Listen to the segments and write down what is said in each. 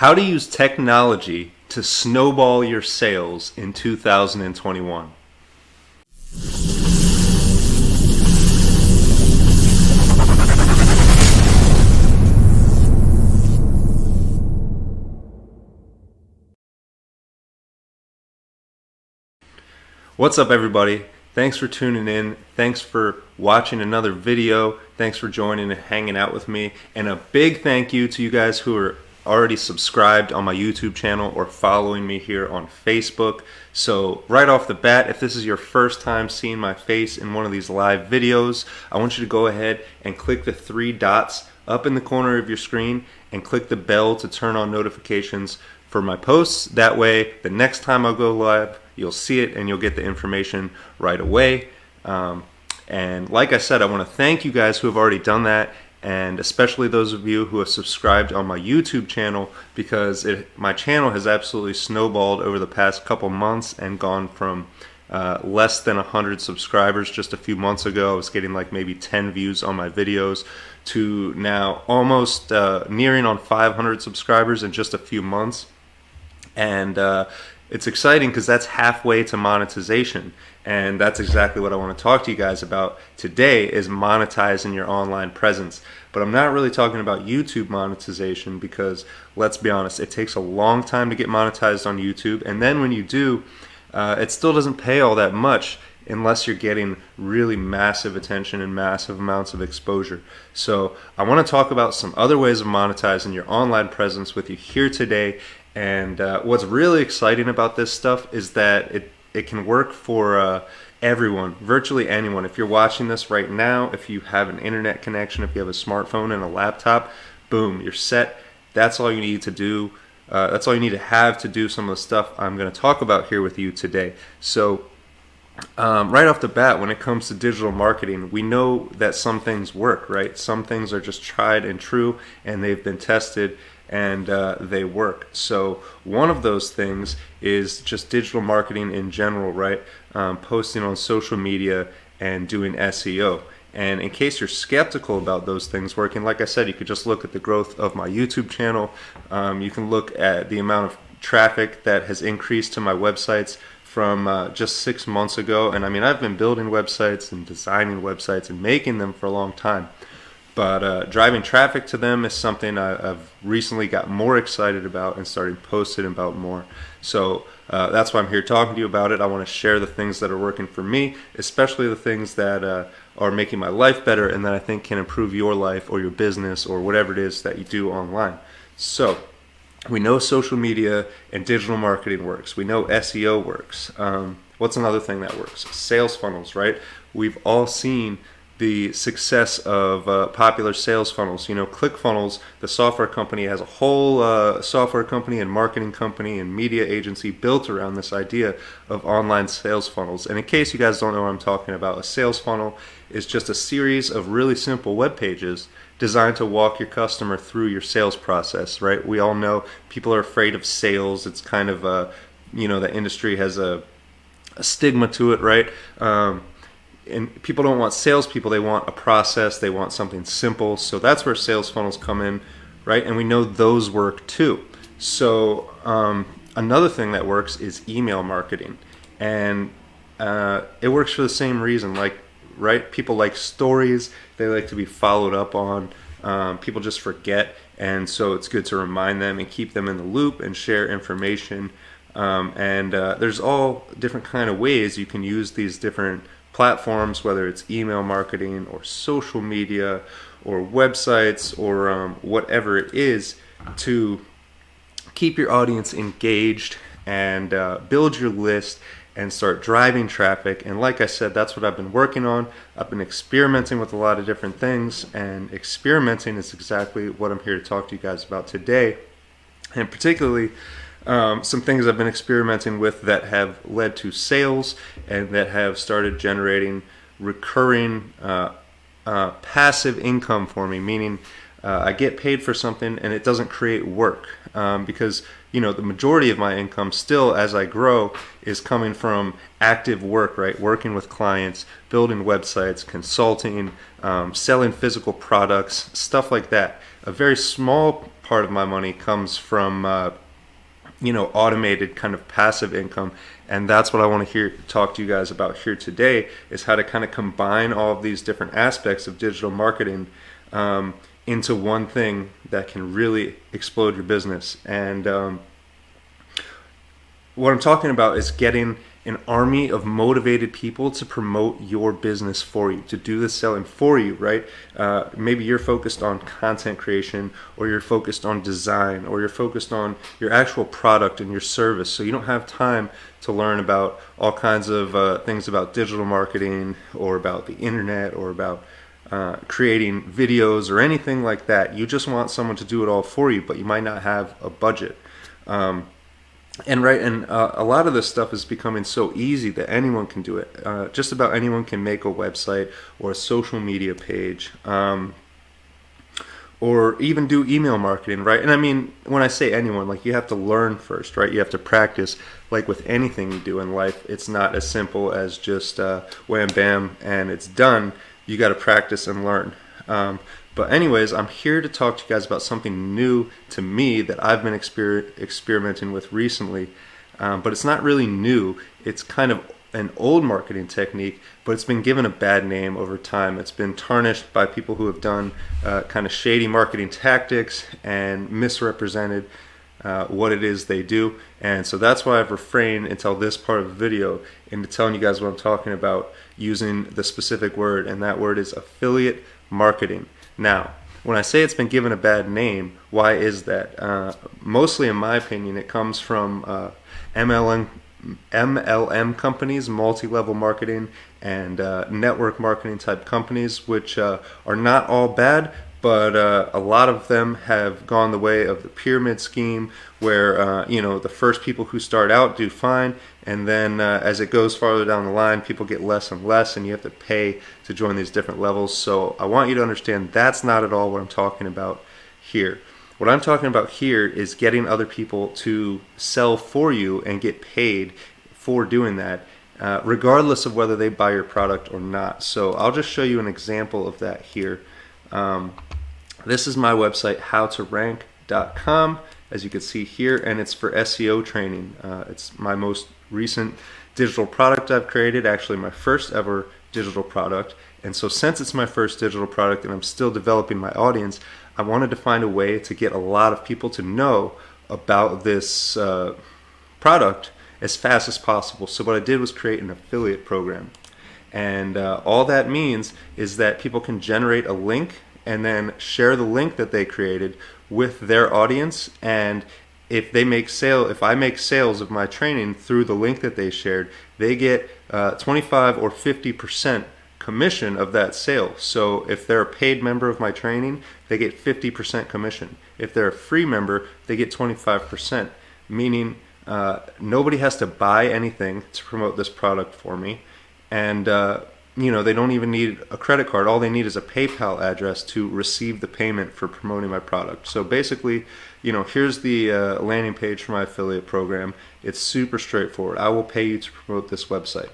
How to use technology to snowball your sales in 2021. What's up, everybody? Thanks for tuning in. Thanks for watching another video. Thanks for joining and hanging out with me. And a big thank you to you guys who are already subscribed on my YouTube channel or following me here on Facebook. So right off the bat, if this is your first time seeing my face in one of these live videos, I want you to go ahead and click the three dots up in the corner of your screen and click the bell to turn on notifications for my posts. That way, the next time I go live, you'll see it and you'll get the information right away. And like I said, I want to thank you guys who have already done that, and especially those of you who have subscribed on my YouTube channel, because my channel has absolutely snowballed over the past couple months and gone from less than 100 subscribers just a few months ago. I was getting like maybe 10 views on my videos to now almost nearing on 500 subscribers in just a few months. And it's exciting because that's halfway to monetization, and that's exactly what I want to talk to you guys about today, is monetizing your online presence. But I'm not really talking about YouTube monetization, because let's be honest, it takes a long time to get monetized on YouTube, and then when you do, it still doesn't pay all that much unless you're getting really massive attention and massive amounts of exposure. So I want to talk about some other ways of monetizing your online presence with you here today. And what's really exciting about this stuff is that it can work for everyone, virtually anyone. If you're watching this right now, if you have an internet connection, if you have a smartphone and a laptop, boom, you're set. That's all you need to do. That's all you need to have to do some of the stuff I'm going to talk about here with you today. So right off the bat, when it comes to digital marketing, we know that some things work, right? Some things are just tried and true, and they've been tested, and they work. So one of those things is just digital marketing in general, right? Posting on social media and doing SEO. And in case you're skeptical about those things working, like I said, you could just look at the growth of my YouTube channel. You can look at the amount of traffic that has increased to my websites from just 6 months ago. And I mean, I've been building websites and designing websites and making them for a long time. But driving traffic to them is something I've recently got more excited about and started posting about more. So that's why I'm here talking to you about it. I want to share the things that are working for me, especially the things that are making my life better and that I think can improve your life or your business or whatever it is that you do online. So we know social media and digital marketing works. We know SEO works. What's another thing that works? Sales funnels, right? We've all seen the success of popular sales funnels. You know, ClickFunnels, the software company, has a whole software company and marketing company and media agency built around this idea of online sales funnels. And in case you guys don't know what I'm talking about, a sales funnel is just a series of really simple web pages designed to walk your customer through your sales process, right? We all know people are afraid of sales. It's kind of you know, the industry has a stigma to it, right? And people don't want salespeople, they want a process, they want something simple. So that's where sales funnels come in, right? And we know those work too. So another thing that works is email marketing. And it works for the same reason, like, right? People like stories, they like to be followed up on. People just forget, and so it's good to remind them and keep them in the loop and share information. There's all different kind of ways you can use these different platforms, whether it's email marketing or social media or websites or whatever it is, to keep your audience engaged and build your list and start driving traffic. And like I said, that's what I've been working on. I've been experimenting with a lot of different things, and experimenting is exactly what I'm here to talk to you guys about today. And particularly some things I've been experimenting with that have led to sales and that have started generating recurring passive income for me, meaning I get paid for something and it doesn't create work, because you know, the majority of my income still, as I grow, is coming from active work, right? Working with clients, building websites, consulting, selling physical products, stuff like that. A very small part of my money comes from automated kind of passive income, and that's what I want to talk to you guys about here today, is how to kind of combine all of these different aspects of digital marketing into one thing that can really explode your business. And what I'm talking about is getting an army of motivated people to promote your business for you, to do the selling for you, right? Maybe you're focused on content creation, or you're focused on design, or you're focused on your actual product and your service. So you don't have time to learn about all kinds of things about digital marketing, or about the internet, or about creating videos, or anything like that. You just want someone to do it all for you, but you might not have a budget. And a lot of this stuff is becoming so easy that anyone can do it. Just about anyone can make a website or a social media page, or even do email marketing, right? And I mean, when I say anyone, like, you have to learn first, right? You have to practice. Like with anything you do in life, it's not as simple as just wham bam and it's done. You got to practice and learn. But anyways, I'm here to talk to you guys about something new to me that I've been experimenting with recently. But it's not really new. It's kind of an old marketing technique, but it's been given a bad name over time. It's been tarnished by people who have done kind of shady marketing tactics and misrepresented what it is they do. And so that's why I've refrained until this part of the video into telling you guys what I'm talking about, using the specific word, and that word is affiliate marketing. Now, when I say it's been given a bad name, why is that? Mostly, in my opinion, it comes from MLM companies, multi-level marketing, and network marketing type companies, which are not all bad, but a lot of them have gone the way of the pyramid scheme, where the first people who start out do fine, and then as it goes farther down the line, people get less and less, and you have to pay to join these different levels. So I want you to understand that's not at all what I'm talking about here. What I'm talking about here is getting other people to sell for you and get paid for doing that, regardless of whether they buy your product or not. So I'll just show you an example of that here. This is my website, howtorank.com, as you can see here, and it's for SEO training. It's my most recent digital product I've created, actually my first ever digital product. And so since it's my first digital product and I'm still developing my audience, I wanted to find a way to get a lot of people to know about this product as fast as possible. So what I did was create an affiliate program. And all that means is that people can generate a link and then share the link that they created with their audience. And if I make sales of my training through the link that they shared, they get 25 or 50% commission of that sale. So if they're a paid member of my training, they get 50% commission. If they're a free member, they get 25%, meaning nobody has to buy anything to promote this product for me. And they don't even need a credit card. All they need is a PayPal address to receive the payment for promoting my product. So basically, here's the landing page for my affiliate program. It's super straightforward. I will pay you to promote this website.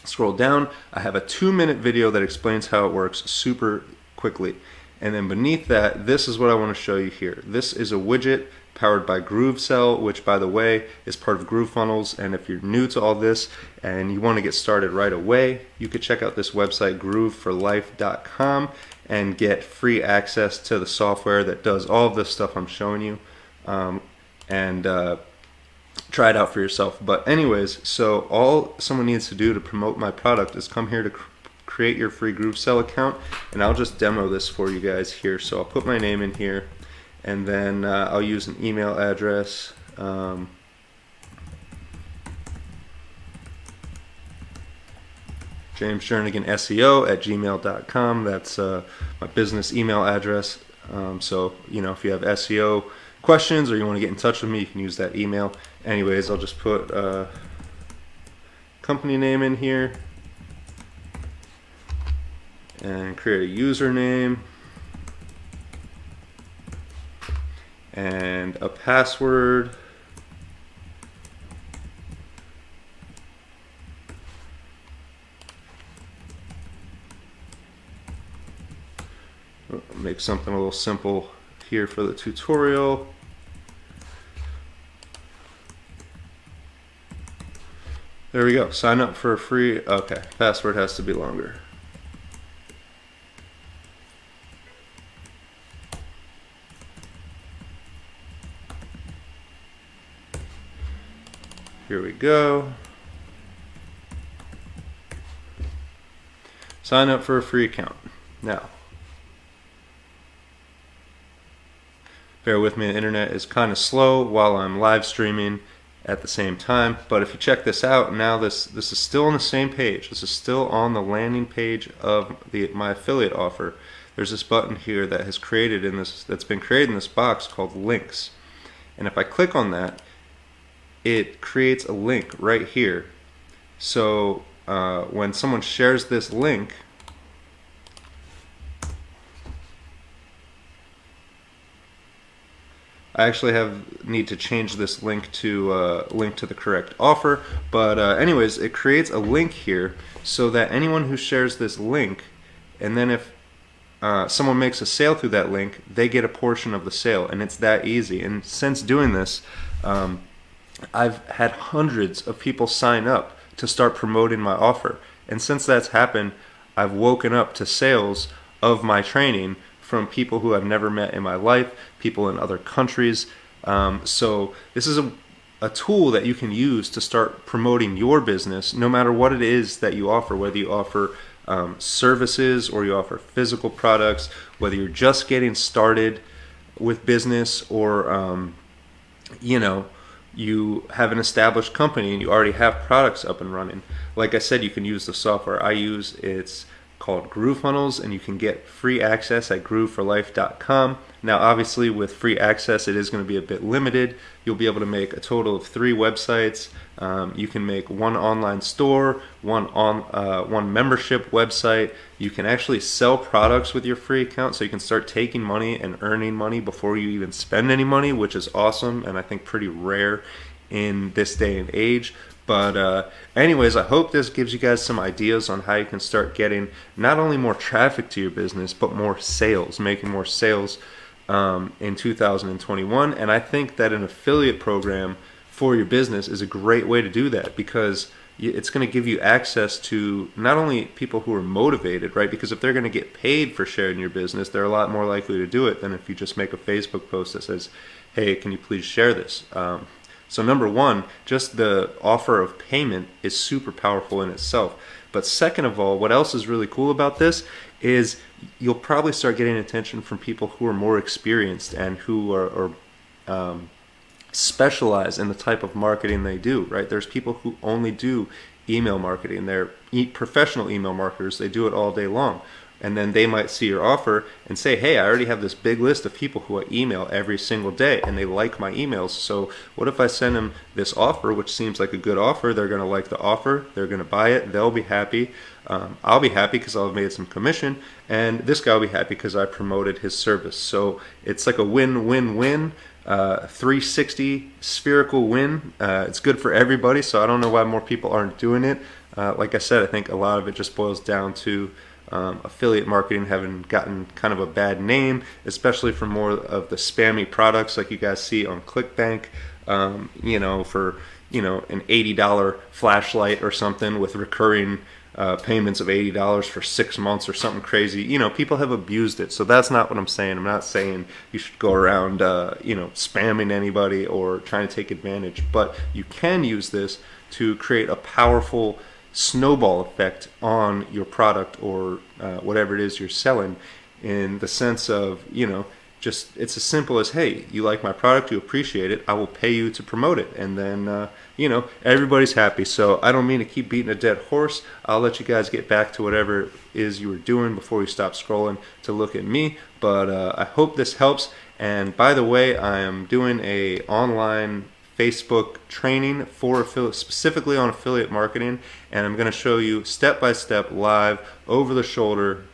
Scroll down. I have a 2-minute video that explains how it works super quickly. And then beneath that, this is what I want to show you here. This is a widget powered by GrooveSell, which, by the way, is part of GrooveFunnels. And if you're new to all this and you want to get started right away, you could check out this website, grooveforlife.com, and get free access to the software that does all of this stuff I'm showing you, and try it out for yourself. But anyways, so all someone needs to do to promote my product is come here to create your free GrooveSell account, and I'll just demo this for you guys here. So I'll put my name in here, and then I'll use an email address. James Jernigan SEO at gmail.com. That's my business email address. So, if you have SEO questions or you want to get in touch with me, you can use that email. Anyways, I'll just put company name in here and create a username and a password. Make something a little simple here for the tutorial. There we go. Sign up for a free, okay, password has to be longer. Here we go. Sign up for a free account. Now, bear with me, the internet is kind of slow while I'm live streaming at the same time, but if you check this out, now this is still on the same page. This is still on the landing page of my affiliate offer. There's this button here that has created in this, that's been created in this box called links. And if I click on that, it creates a link right here. So when someone shares this link, I actually need to change this link to the correct offer, but anyways, it creates a link here so that anyone who shares this link, and then if someone makes a sale through that link, they get a portion of the sale, and it's that easy. And since doing this, I've had hundreds of people sign up to start promoting my offer, and since that's happened, I've woken up to sales of my training from people who I've never met in my life, people in other countries. So this is a tool that you can use to start promoting your business, no matter what it is that you offer, whether you offer services or you offer physical products, whether you're just getting started with business, or you know, you have an established company and you already have products up and running. Like I said, you can use the software I use. It's called GrooveFunnels, and you can get free access at grooveforlife.com. Now obviously with free access it is going to be a bit limited. You'll be able to make a total of 3 websites. You can make 1 online store, one membership website. You can actually sell products with your free account, so you can start taking money and earning money before you even spend any money, which is awesome and I think pretty rare in this day and age. But anyways, I hope this gives you guys some ideas on how you can start getting not only more traffic to your business, but more sales, making more sales in 2021. And I think that an affiliate program for your business is a great way to do that, because it's going to give you access to not only people who are motivated, right? Because if they're going to get paid for sharing your business, they're a lot more likely to do it than if you just make a Facebook post that says, hey, can you please share this? So number one, just the offer of payment is super powerful in itself. But second of all, what else is really cool about this is you'll probably start getting attention from people who are more experienced and who are specialize in the type of marketing they do, right? There's people who only do email marketing. They're professional email marketers. They do it all day long. And then they might see your offer and say, hey, I already have this big list of people who I email every single day and they like my emails. So what if I send them this offer, which seems like a good offer? They're going to like the offer. They're going to buy it. They'll be happy. I'll be happy because I'll have made some commission. And this guy will be happy because I promoted his service. So it's like a win-win-win. 360 spherical win. It's good for everybody. So I don't know why more people aren't doing it. Like I said, I think a lot of it just boils down to affiliate marketing having gotten kind of a bad name, especially for more of the spammy products like you guys see on ClickBank, you know, for, you know, an $80 flashlight or something with recurring payments of $80 for 6 months or something crazy. You know, people have abused it. So that's not what I'm saying. I'm not saying you should go around, you know, spamming anybody or trying to take advantage, but you can use this to create a powerful snowball effect on your product or whatever it is you're selling, in the sense of, you know, just it's as simple as, hey, you like my product, you appreciate it, I will pay you to promote it, and then you know, everybody's happy. So I don't mean to keep beating a dead horse. I'll let you guys get back to whatever it is you were doing before you stop scrolling to look at me, but I hope this helps. And by the way, I am doing a online Facebook training for specifically on affiliate marketing, and I'm going to show you step by step, live, over the shoulder,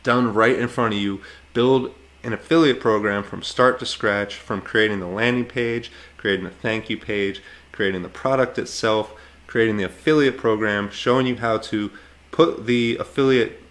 done right in front of you, build an affiliate program from start to scratch, from creating the landing page, creating the thank you page, creating the product itself, creating the affiliate program, showing you how to put the affiliate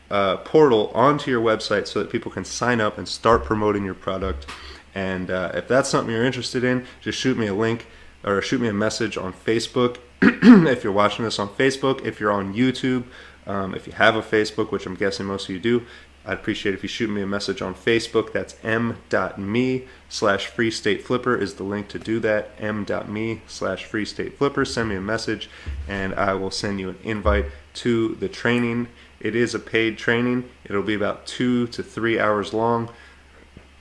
portal onto your website so that people can sign up and start promoting your product. And if that's something you're interested in, just shoot me a link or shoot me a message on Facebook. If you're watching this on Facebook, if you're on YouTube, if you have a Facebook, which I'm guessing most of you do, I'd appreciate if you shoot me a message on Facebook. That's m.me/freestateflipper is the link to do that. m.me/freestateflipper. Send me a message and I will send you an invite to the training. It is a paid training. It'll be about 2 to 3 hours long.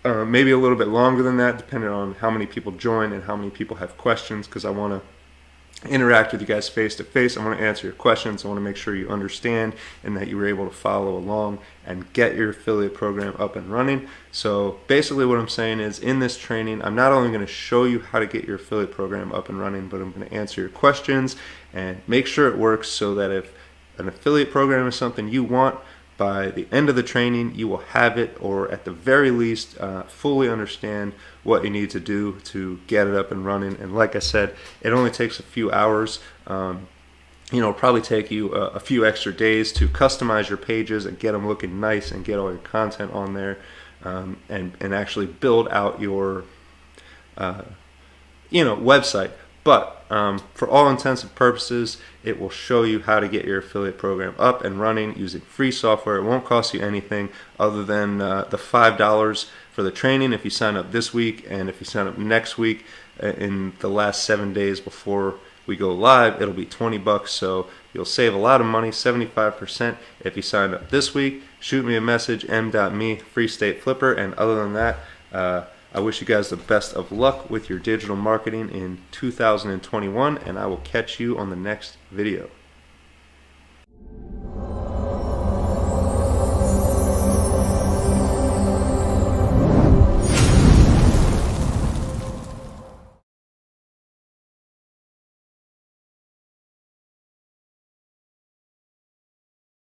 Maybe a little bit longer than that, depending on how many people join and how many people have questions, because I want to interact with you guys face to face. I want to answer your questions. I want to make sure you understand and that you were able to follow along and get your affiliate program up and running. So basically what I'm saying is, in this training, I'm not only going to show you how to get your affiliate program up and running, but I'm going to answer your questions and make sure it works, so that if an affiliate program is something you want, by the end of the training you will have it, or at the very least fully understand what you need to do to get it up and running. And like I said, it only takes a few hours. It'll probably take you a few extra days to customize your pages and get them looking nice and get all your content on there, and actually build out your website. But for all intents and purposes, it will show you how to get your affiliate program up and running using free software. It won't cost you anything other than the $5 for the training if you sign up this week, and if you sign up next week in the last 7 days before we go live, it'll be $20. So you'll save a lot of money, 75%, if you sign up this week. Shoot me a message, m.me/freestateflipper, and other than that, I wish you guys the best of luck with your digital marketing in 2021, and I will catch you on the next video.